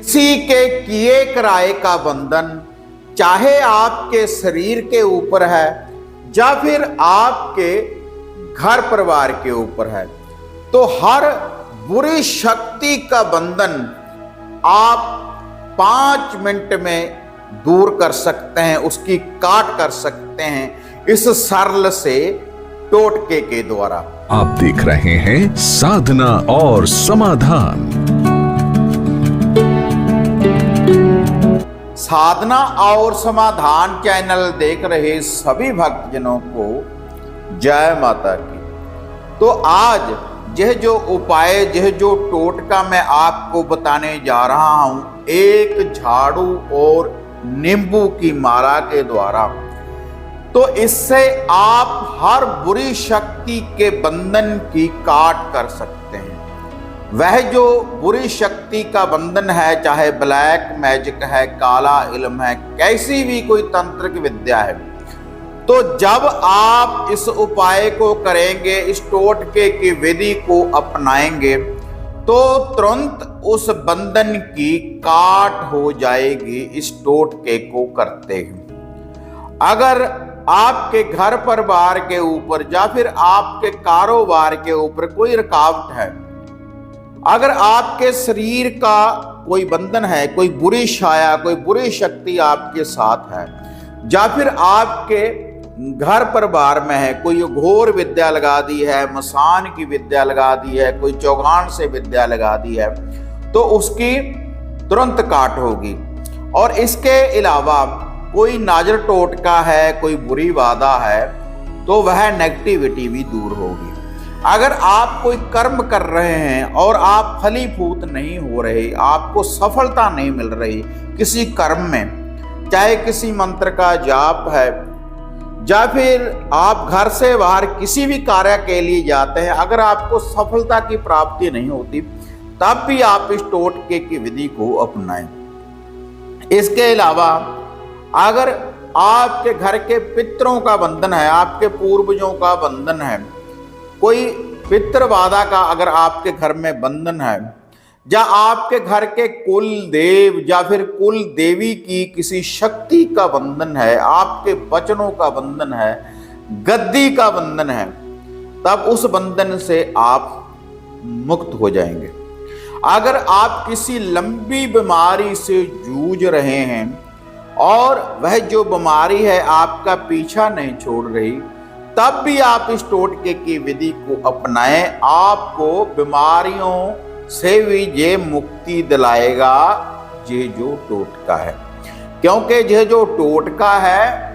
किसी के किए कराए का बंधन, चाहे आपके शरीर के ऊपर है या फिर आपके घर परिवार के ऊपर है, तो हर बुरी शक्ति का बंधन आप 5 मिनट में दूर कर सकते हैं, उसकी काट कर सकते हैं इस सरल से टोटके के द्वारा। आप देख रहे हैं साधना और समाधान। साधना और समाधान चैनल देख रहे सभी भक्तजनों को जय माता की। तो आज यह जो उपाय, यह जो टोटका मैं आपको बताने जा रहा हूं, एक झाड़ू और नींबू की माला के द्वारा, तो इससे आप हर बुरी शक्ति के बंधन की काट कर सकते हैं। वह जो बुरी शक्ति का बंधन है, चाहे ब्लैक मैजिक है, काला इल्म है, कैसी भी कोई तंत्रिक विद्या है, तो जब आप इस उपाय को करेंगे, इस टोटके की विधि को अपनाएंगे, तो तुरंत उस बंधन की काट हो जाएगी इस टोटके को करते ही। अगर आपके घर परिवार के ऊपर या फिर आपके कारोबार के ऊपर कोई रुकावट है, अगर आपके शरीर का कोई बंधन है, कोई बुरी छाया, कोई बुरी शक्ति आपके साथ है, या फिर आपके घर परिवार में है, कोई घोर विद्या लगा दी है, मसान की विद्या लगा दी है, कोई चौगान से विद्या लगा दी है, तो उसकी तुरंत काट होगी। और इसके अलावा कोई नाजर टोटका है, कोई बुरी बाधा है, तो वह नेगेटिविटी भी दूर होगी। अगर आप कोई कर्म कर रहे हैं और आप फलीभूत नहीं हो रहे, आपको सफलता नहीं मिल रही किसी कर्म में, चाहे किसी मंत्र का जाप है, या फिर आप घर से बाहर किसी भी कार्य के लिए जाते हैं, अगर आपको सफलता की प्राप्ति नहीं होती, तब भी आप इस टोटके की विधि को अपनाएं। इसके अलावा अगर आपके घर के पितरों का बंधन है, आपके पूर्वजों का बंधन है, कोई पितृ बाधा का अगर आपके घर में बंधन है, या आपके घर के कुल देव या फिर कुल देवी की किसी शक्ति का बंधन है, आपके वचनों का बंधन है, गद्दी का बंधन है, तब उस बंधन से आप मुक्त हो जाएंगे। अगर आप किसी लंबी बीमारी से जूझ रहे हैं और वह जो बीमारी है आपका पीछा नहीं छोड़ रही, तब भी आप इस टोटके की विधि को अपनाएं। आपको बीमारियों से भी ये मुक्ति दिलाएगा ये जो टोटका है, क्योंकि यह जो टोटका है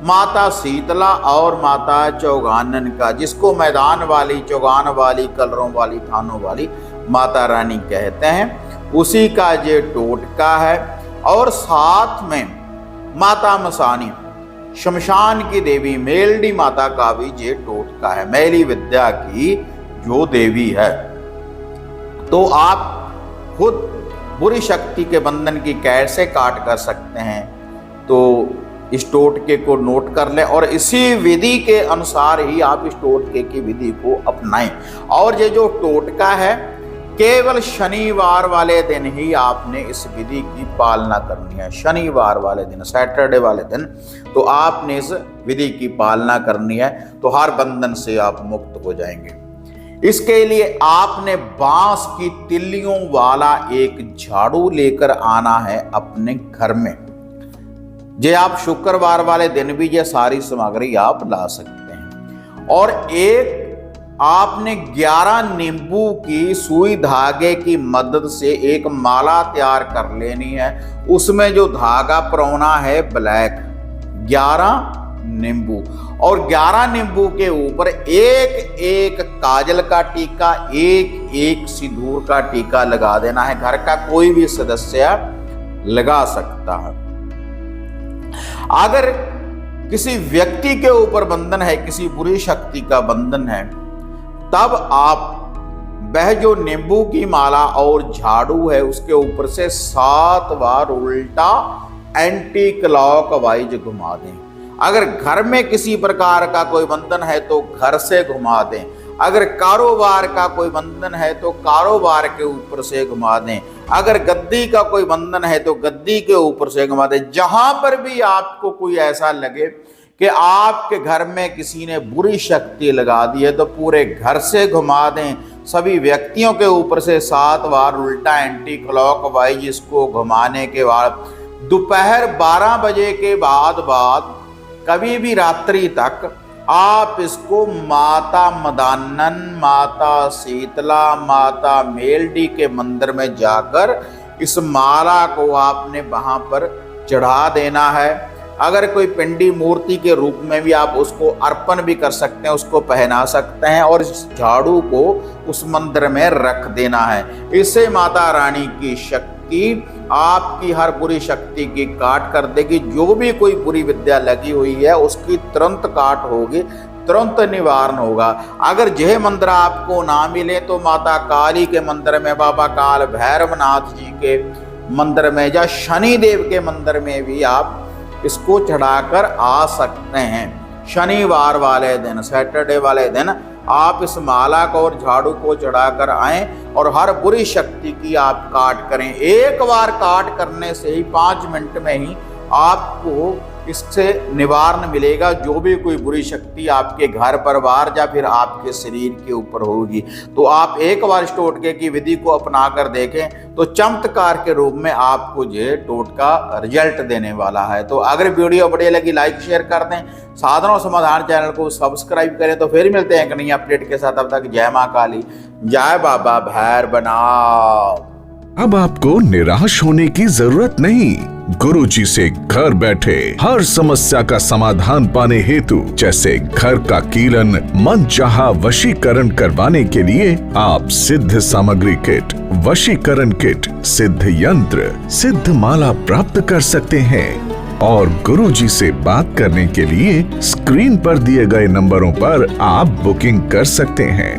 माता शीतला और माता चौगानन का, जिसको मैदान वाली, चौगान वाली, कलरों वाली, थानों वाली माता रानी कहते हैं, उसी का ये टोटका है। और साथ में माता मसानी, शमशान की देवी, मेलडी माता का भी ये टोटका है, मैली विद्या की जो देवी है। तो आप खुद बुरी शक्ति के बंधन की कैसे काट कर सकते हैं, तो इस टोटके को नोट कर लें और इसी विधि के अनुसार ही आप इस टोटके की विधि को अपनाएं। और ये जो टोटका है, केवल शनिवार वाले दिन ही आपने इस विधि की पालना करनी है। शनिवार वाले दिन, सैटरडे वाले दिन, तो आपने इस विधि की पालना करनी है, तो हर बंधन से आप मुक्त हो जाएंगे। इसके लिए आपने बांस की तिल्लियों वाला एक झाड़ू लेकर आना है अपने घर में। जे आप शुक्रवार वाले दिन भी ये सारी सामग्री आप ला सकते हैं। और एक आपने 11 नींबू की सुई धागे की मदद से एक माला तैयार कर लेनी है। उसमें जो धागा परोना है ब्लैक, 11 नींबू, और 11 नींबू के ऊपर एक एक काजल का टीका, एक एक सिंदूर का टीका लगा देना है। घर का कोई भी सदस्य लगा सकता है। अगर किसी व्यक्ति के ऊपर बंधन है, किसी बुरी शक्ति का बंधन है, तब आप वह जो नींबू की माला और झाड़ू है उसके ऊपर से 7 बार उल्टा एंटी क्लॉकवाइज घुमा दें। अगर घर में किसी प्रकार का कोई बंधन है तो घर से घुमा दें। अगर कारोबार का कोई बंधन है तो कारोबार के ऊपर से घुमा दें, अगर गद्दी का कोई बंधन है तो गद्दी के ऊपर से घुमा दें। जहां पर भी आपको कोई ऐसा लगे कि आपके घर में किसी ने बुरी शक्ति लगा दी है तो पूरे घर से घुमा दें, सभी व्यक्तियों के ऊपर से 7 बार उल्टा एंटी क्लॉकवाइज इसको घुमाने के बाद दोपहर 12 बजे के बाद कभी भी रात्रि तक आप इसको माता मदानन, माता शीतला, माता मेलडी के मंदिर में जाकर इस माला को आपने वहां पर चढ़ा देना है। अगर कोई पिंडी मूर्ति के रूप में भी आप उसको अर्पण भी कर सकते हैं, उसको पहना सकते हैं और इस झाड़ू को उस मंदिर में रख देना है। इससे माता रानी की शक्ति आपकी हर बुरी शक्ति की काट कर देगी। जो भी कोई बुरी विद्या लगी हुई है उसकी तुरंत काट होगी, तुरंत निवारण होगा। अगर यह मंत्र आपको ना मिले तो माता काली के मंदिर में, बाबा काल भैरवनाथ जी के मंदिर में या शनि देव के मंदिर में भी आप इसको चढ़ाकर आ सकते हैं। शनिवार वाले दिन, सैटरडे वाले दिन आप इस माला को और झाड़ू को चढ़ाकर आएं और हर बुरी शक्ति की आप काट करें। एक बार काट करने से ही 5 मिनट में ही आपको इससे निवारण मिलेगा। जो भी कोई बुरी शक्ति आपके घर परिवार या फिर आपके शरीर के ऊपर होगी तो आप एक बार इस टोटके की विधि को अपना कर देखें तो चमत्कार के रूप में आपको ये टोटका रिजल्ट देने वाला है। तो अगर वीडियो बढ़िया लगी लाइक शेयर कर दें, साधना और समाधान चैनल को सब्सक्राइब करें। तो फिर मिलते हैं एक नई अपडेट के साथ। तब तक जय मां काली, जय बाबा भैरवनाथ। अब आपको निराश होने की जरूरत नहीं। गुरुजी से घर बैठे हर समस्या का समाधान पाने हेतु, जैसे घर का कीलन, मनचाहा वशीकरण करवाने के लिए आप सिद्ध सामग्री किट, वशीकरण किट, सिद्ध यंत्र, सिद्ध माला प्राप्त कर सकते हैं। और गुरुजी से बात करने के लिए स्क्रीन पर दिए गए नंबरों पर आप बुकिंग कर सकते हैं।